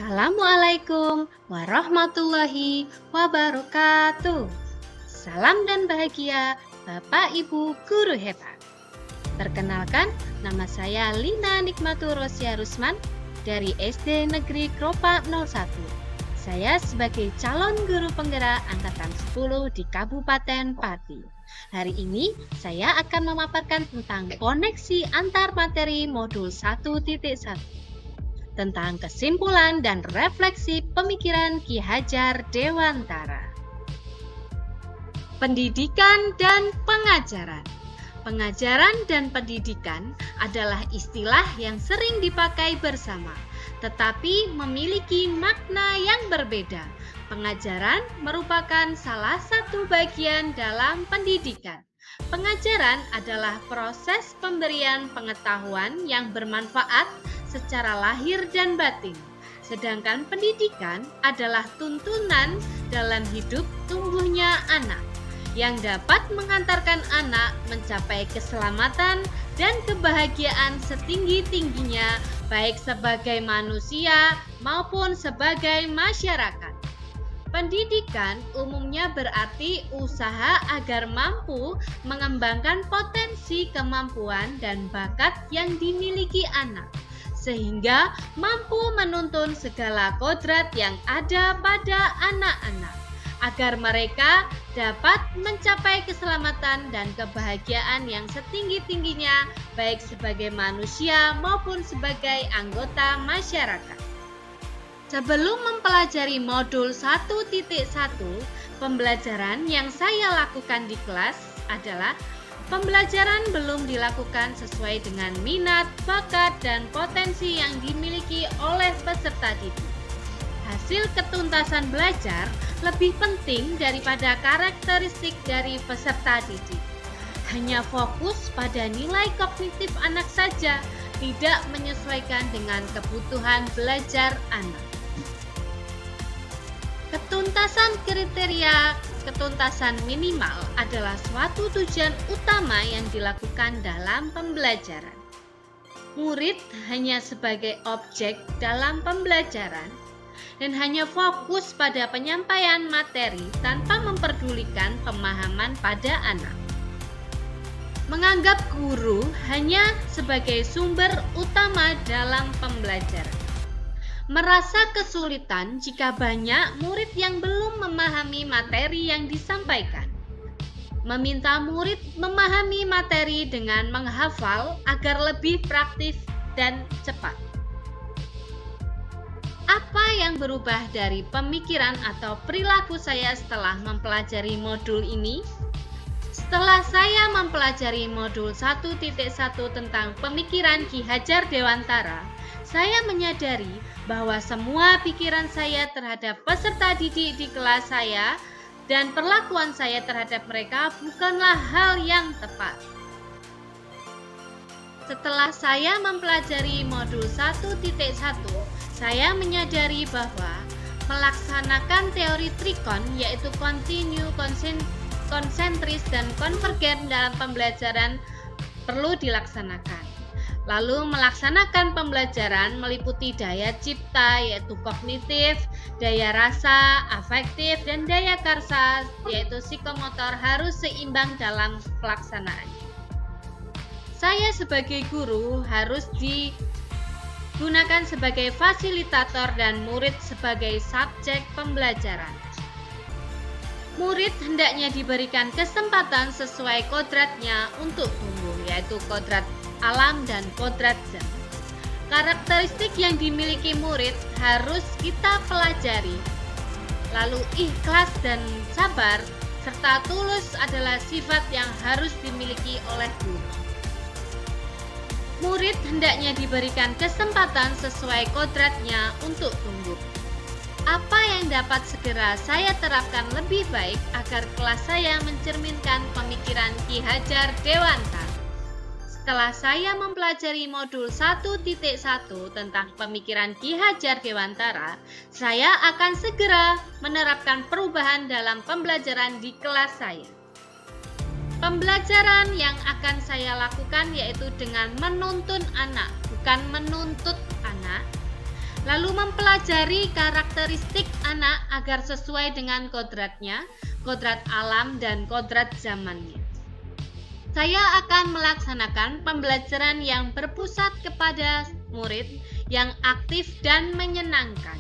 Assalamualaikum warahmatullahi wabarakatuh. Salam dan bahagia Bapak Ibu Guru Hebat. Perkenalkan, nama saya Lina Nikmatur Rosya Rusman dari SD Negeri Kropa 01. Saya sebagai calon guru penggerak angkatan 10 di Kabupaten Pati. Hari ini saya akan memaparkan tentang koneksi antar materi modul 1.1 tentang kesimpulan dan refleksi pemikiran Ki Hajar Dewantara. Pendidikan dan pengajaran. Pengajaran dan pendidikan adalah istilah yang sering dipakai bersama, tetapi memiliki makna yang berbeda. Pengajaran merupakan salah satu bagian dalam pendidikan. Pengajaran adalah proses pemberian pengetahuan yang bermanfaat secara lahir dan batin. Sedangkan pendidikan adalah tuntunan dalam hidup tumbuhnya anak yang dapat mengantarkan anak mencapai keselamatan dan kebahagiaan setinggi-tingginya, baik sebagai manusia maupun sebagai masyarakat. Pendidikan umumnya berarti usaha agar mampu mengembangkan potensi kemampuan dan bakat yang dimiliki anak, sehingga mampu menuntun segala kodrat yang ada pada anak-anak, agar mereka dapat mencapai keselamatan dan kebahagiaan yang setinggi-tingginya, baik sebagai manusia maupun sebagai anggota masyarakat. Sebelum mempelajari modul 1.1, pembelajaran yang saya lakukan di kelas adalah pembelajaran belum dilakukan sesuai dengan minat, bakat, dan potensi yang dimiliki oleh peserta didik. Hasil ketuntasan belajar lebih penting daripada karakteristik dari peserta didik. Hanya fokus pada nilai kognitif anak saja, tidak menyesuaikan dengan kebutuhan belajar anak. Ketuntasan kriteria ketuntasan minimal adalah suatu tujuan utama yang dilakukan dalam pembelajaran. Murid hanya sebagai objek dalam pembelajaran dan hanya fokus pada penyampaian materi tanpa memperdulikan pemahaman pada anak. Menganggap guru hanya sebagai sumber utama dalam pembelajaran. Merasa kesulitan jika banyak murid yang belum memahami materi yang disampaikan. Meminta murid memahami materi dengan menghafal agar lebih praktis dan cepat. Apa yang berubah dari pemikiran atau perilaku saya setelah mempelajari modul ini? Setelah saya mempelajari modul 1.1 tentang pemikiran Ki Hajar Dewantara, saya menyadari bahwa semua pikiran saya terhadap peserta didik di kelas saya dan perlakuan saya terhadap mereka bukanlah hal yang tepat. Setelah saya mempelajari modul 1.1, saya menyadari bahwa melaksanakan teori trikon, yaitu kontinu, konsentris, dan konvergen dalam pembelajaran perlu dilaksanakan. Lalu melaksanakan pembelajaran meliputi daya cipta, yaitu kognitif, daya rasa, afektif, dan daya karsa, yaitu psikomotor, harus seimbang dalam pelaksanaannya. Saya sebagai guru harus digunakan sebagai fasilitator dan murid sebagai subjek pembelajaran. Murid hendaknya diberikan kesempatan sesuai kodratnya untuk tumbuh, yaitu kodrat alam dan kodrat zat. Karakteristik yang dimiliki murid harus kita pelajari. Lalu ikhlas dan sabar serta tulus adalah sifat yang harus dimiliki oleh guru. Murid hendaknya diberikan kesempatan sesuai kodratnya untuk tumbuh. Apa yang dapat segera saya terapkan lebih baik agar kelas saya mencerminkan pemikiran Ki Hajar Dewantara? Setelah saya mempelajari modul 1.1 tentang pemikiran Ki Hajar Dewantara, saya akan segera menerapkan perubahan dalam pembelajaran di kelas saya. Pembelajaran yang akan saya lakukan yaitu dengan menuntun anak, bukan menuntut anak. lalu mempelajari karakteristik anak agar sesuai dengan kodratnya, kodrat alam dan kodrat zamannya. Saya akan melaksanakan pembelajaran yang berpusat kepada murid yang aktif dan menyenangkan.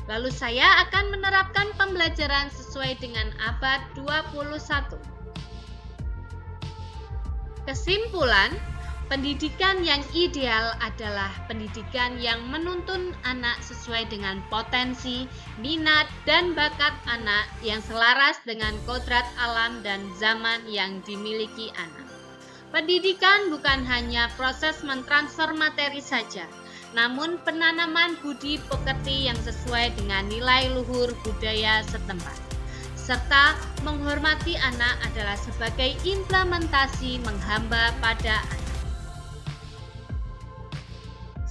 Lalu saya akan menerapkan pembelajaran sesuai dengan abad 21. Kesimpulan, pendidikan yang ideal adalah pendidikan yang menuntun anak sesuai dengan potensi, minat, dan bakat anak yang selaras dengan kodrat alam dan zaman yang dimiliki anak. Pendidikan bukan hanya proses mentransfer materi saja, namun penanaman budi pekerti yang sesuai dengan nilai luhur budaya setempat, serta menghormati anak adalah sebagai implementasi menghamba pada anak.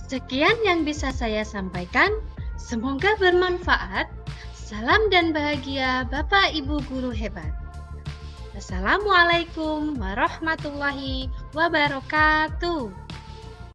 Sekian yang bisa saya sampaikan, semoga bermanfaat. Salam dan bahagia Bapak Ibu guru hebat. Assalamualaikum warahmatullahi wabarakatuh.